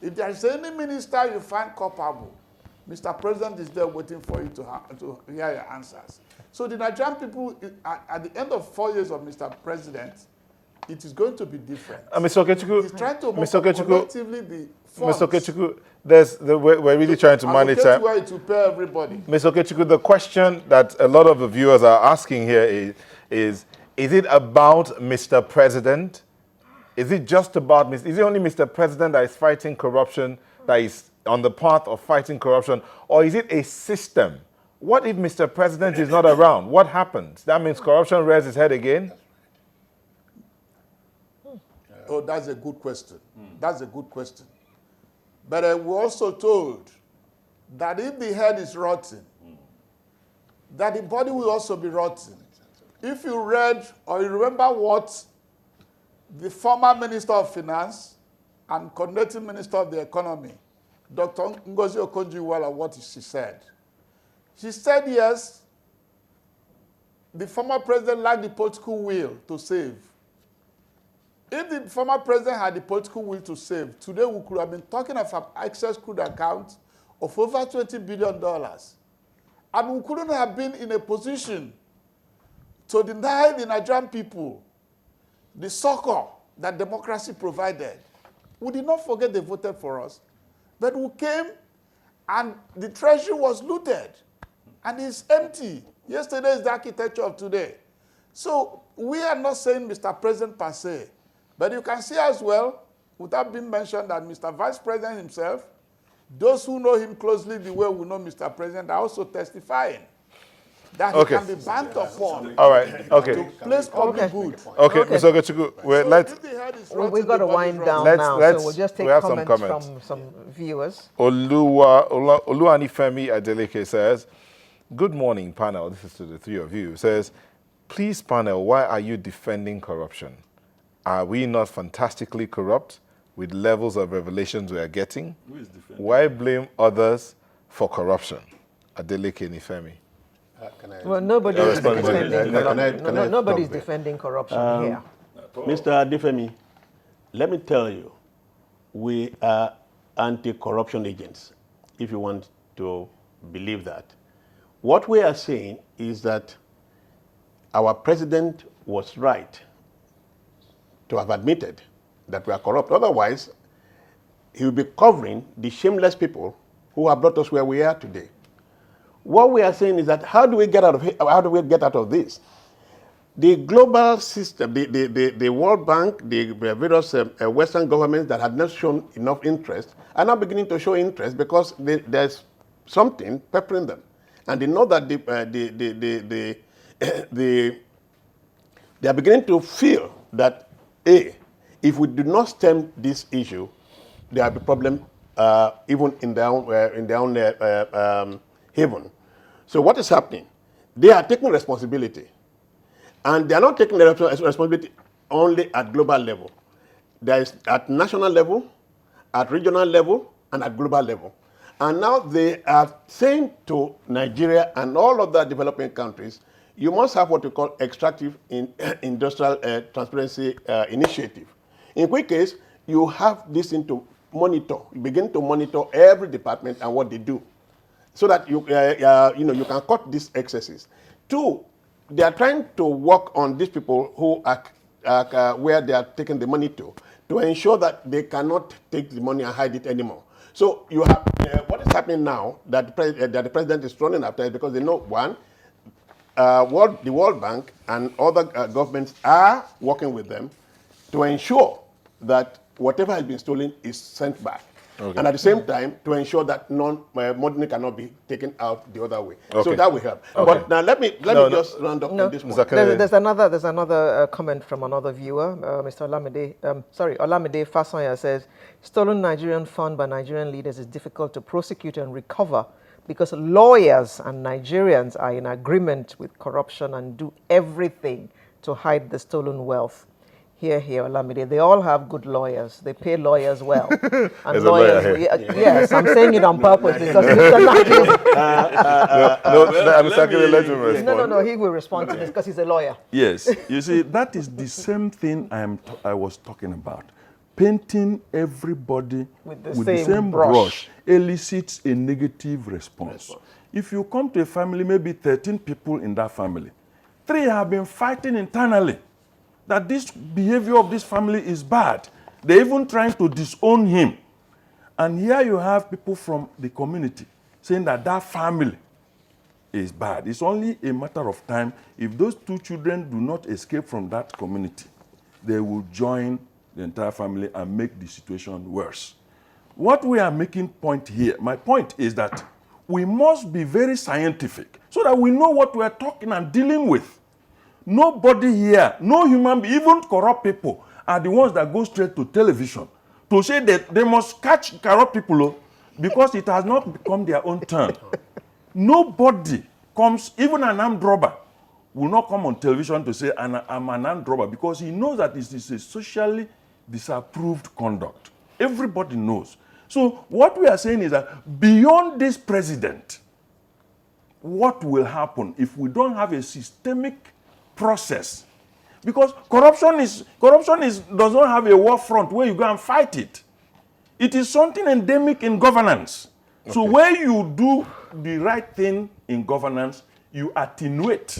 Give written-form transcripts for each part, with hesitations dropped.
If there is any minister you find culpable, Mr. President is there waiting for you to hear your answers. So the Nigerian people, at the end of 4 years of Mr. President, it is going to be different. Mr. Okechukwu, He's trying to collectively the funds. Mr. Okechukwu, we're really trying to manage time. Where it will pay everybody. Mr. Okechukwu, the question that a lot of the viewers are asking here is it about Mr. President? Is it just about, is it only Mr. President that is fighting corruption, that is on the path of fighting corruption, or is it a system? What if Mr. President is not around? What happens? That means corruption rears its head again? Oh, that's a good question. That's a good question. But we're also told that if the head is rotten, that the body will also be rotten. If you read or you remember what the former Minister of Finance and coordinating Minister of the Economy, Dr. Ngozi Okonjo-Iweala, what she said. She said, yes, the former president lacked the political will to save. If the former president had the political will to save, today we could have been talking of an excess crude account of over $20 billion. And we couldn't have been in a position to deny the Nigerian people the succor that democracy provided. We did not forget they voted for us. But we came and the treasury was looted. And it's empty. Yesterday is the architecture of today. So we are not saying Mr. President per se. But you can see as well, without being mentioned, that Mr. Vice President himself, those who know him closely the way we know Mr. President, are also testifying that he can be banned upon. All right, okay. To place public good. Okay, Mr. Okechukwu, we've got to wind down now, so we'll just take comments from some viewers. Oluwanifemi Adeleke says, good morning, panel. This is to the three of you. Says, please, panel, why are you defending corruption? Are we not fantastically corrupt with levels of revelations we are getting? Why blame others for corruption? Adeleke Nifemi. Well, nobody is defending corruption. Nobody's defending corruption here. Mr. Adefemi, let me tell you, we are anti-corruption agents, if you want to believe that. What we are saying is that our president was right to have admitted that we are corrupt. Otherwise, he will be covering the shameless people who have brought us where we are today. What we are saying is that how do we get out of this? The global system, the World Bank, the various Western governments that had not shown enough interest are now beginning to show interest because there's something peppering them. And they know that they are beginning to feel that, if we do not stem this issue, there will be a problem even in their own haven. So what is happening? They are taking responsibility. And they are not taking the responsibility only at global level. There is at national level, at regional level, and at global level. And now they are saying to Nigeria and all other developing countries, you must have what we call extractive industrial transparency initiative. In which case, you have this to monitor. You begin to monitor every department and what they do, so that you can cut these excesses. Two, they are trying to work on these people who are where they are taking the money to ensure that they cannot take the money and hide it anymore. So you have what is happening now that the president is running after is because they know, one, the World Bank and other governments are working with them to ensure that whatever has been stolen is sent back. Okay. And at the same time, to ensure that money cannot be taken out the other way. Okay. So that will help. Okay. But now let me just round up on this one. There's another comment from another viewer, Mr. Olamide Fasonya says, stolen Nigerian fund by Nigerian leaders is difficult to prosecute and recover because lawyers and Nigerians are in agreement with corruption and do everything to hide the stolen wealth. Here, Olamide, they all have good lawyers. They pay lawyers well. And lawyers, yes, I'm saying it on purpose because Mr. Nigel. No, he will respond to this because he's a lawyer. Yes, you see, that is the same thing I was talking about. painting everybody With the the same same brush. brush elicits a negative response. If you come to a family, maybe 13 people in that family, 3 have been fighting internally that this behavior of this family is bad. They're even trying to disown him. And here you have people from the community saying that that family is bad. It's only a matter of time. If those 2 children do not escape from that community, they will join the entire family and make the situation worse. What we are making point here, my point is that we must be very scientific so that we know what we are talking and dealing with. Nobody here, no human being, even corrupt people, are the ones that go straight to television to say that they must catch corrupt people because it has not become their own turn. Nobody comes, even an armed robber, will not come on television to say, I'm an armed robber, because he knows that this is a socially disapproved conduct. Everybody knows. So what we are saying is that beyond this president, what will happen if we don't have a systemic process? Because corruption does not have a war front where you go and fight it. It is something endemic in governance. Okay. So where you do the right thing in governance, you attenuate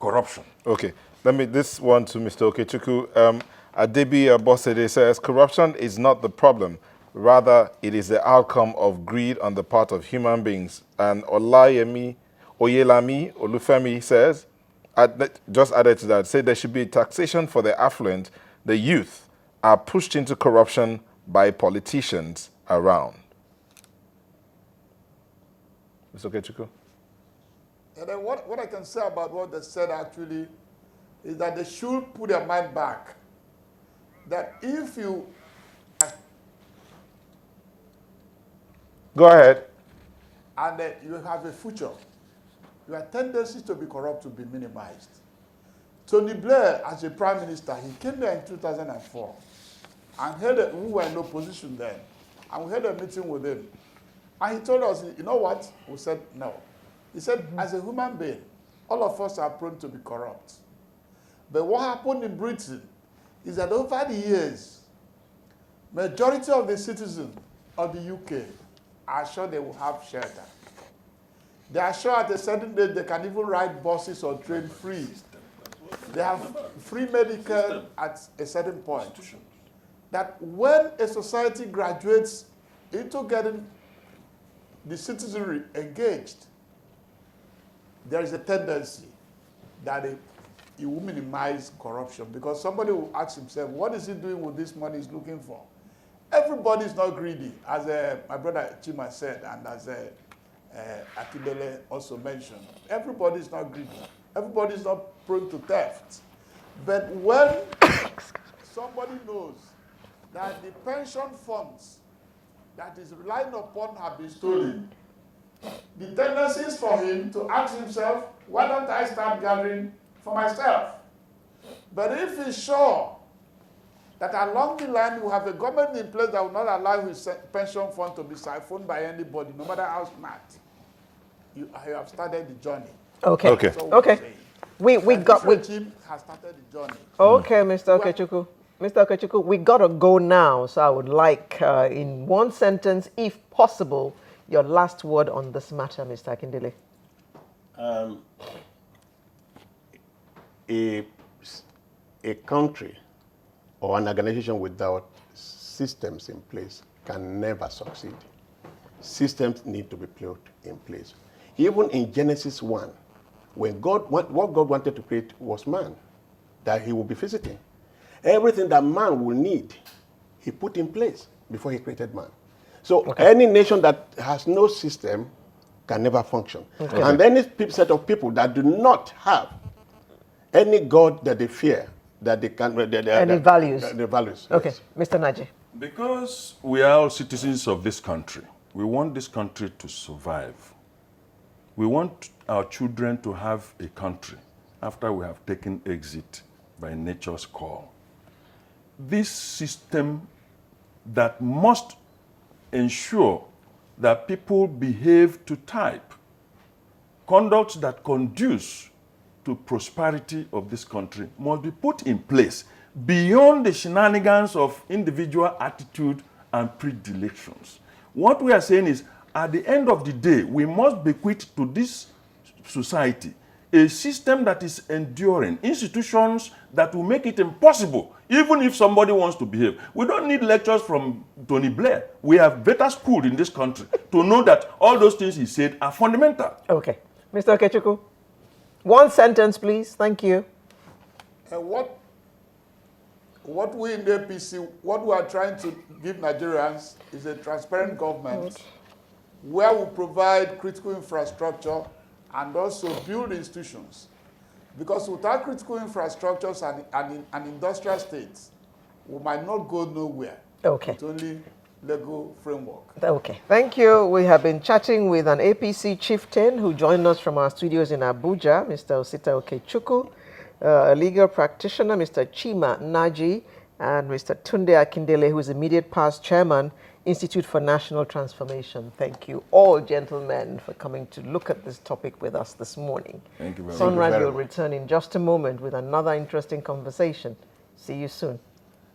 corruption. Okay, this one to Mr. Okechukwu. Adebi Abosede says, corruption is not the problem. Rather, it is the outcome of greed on the part of human beings. And Oyelami Olufemi says, just added to that, say there should be taxation for the affluent. The youth are pushed into corruption by politicians around. Mr. Okechukwu? And then what I can say about what they said actually is that they should put their mind back. That if you... Go ahead. And you have a future, your tendency to be corrupt will be minimized. Tony Blair, as a prime minister, he came there in 2004 and we were in opposition then, and we had a meeting with him. And he told us, you know what? We said no. He said, as a human being, all of us are prone to be corrupt. But what happened in Britain is that over the years, majority of the citizens of the UK are sure they will have shelter. They are sure at a certain day they can even ride buses or train free. They have free medical at a certain point. That when a society graduates into getting the citizenry engaged, there is a tendency that it will minimize corruption, because somebody will ask himself, what is he doing with this money he's looking for? Everybody is not greedy, as my brother Chima said, and as Akindele also mentioned. Everybody is not greedy. Everybody is not prone to theft. But when somebody knows that the pension funds that is relying upon have been stolen, the tendency is for him to ask himself, why don't I start gathering for myself? But if he's sure that along the line we have a government in place that will not allow his pension fund to be siphoned by anybody, no matter how smart, you have started the journey. Okay. Okay. Okay. We regime has started the journey. Okay, Mr. Okechukwu. Mr. Okechukwu, we got to go now, so I would like, in one sentence, if possible, your last word on this matter, Mr. Akindele. A country or an organization without systems in place can never succeed. Systems need to be put in place. Even in Genesis 1, when what God wanted to create was man, that he will be visiting. Everything that man will need, he put in place before he created man. So any nation that has no system can never function. Okay. And any set of people that do not have any God that they fear, that they can... Any values. The values. Okay, yes. Mr. Naji. Because we are all citizens of this country, we want this country to survive. We want our children to have a country after we have taken exit by nature's call. This system that must ensure that people behave to type, conduct that conduce to prosperity of this country must be put in place beyond the shenanigans of individual attitude and predilections. What we are saying is, at the end of the day, we must bequeath to this society a system that is enduring, institutions that will make it impossible, even if somebody wants to behave. We don't need lectures from Tony Blair. We have better schooled in this country to know that all those things he said are fundamental. Okay. Mr. Okechukwu, one sentence, please. Thank you. What we in the APC, what we are trying to give Nigerians is a transparent government where we provide critical infrastructure and also build institutions. Because without critical infrastructures and industrial states, we might not go nowhere. Okay. It's only legal framework. Okay. Thank you. We have been chatting with an APC chieftain who joined us from our studios in Abuja, Mr. Osita Okechukwu, a legal practitioner, Mr. Chima Naji, and Mr. Tunde Akindele, who is immediate past chairman, Institute for National Transformation. Thank you all, gentlemen, for coming to look at this topic with us this morning. Thank you very much. Sunrise will return in just a moment with another interesting conversation. See you soon.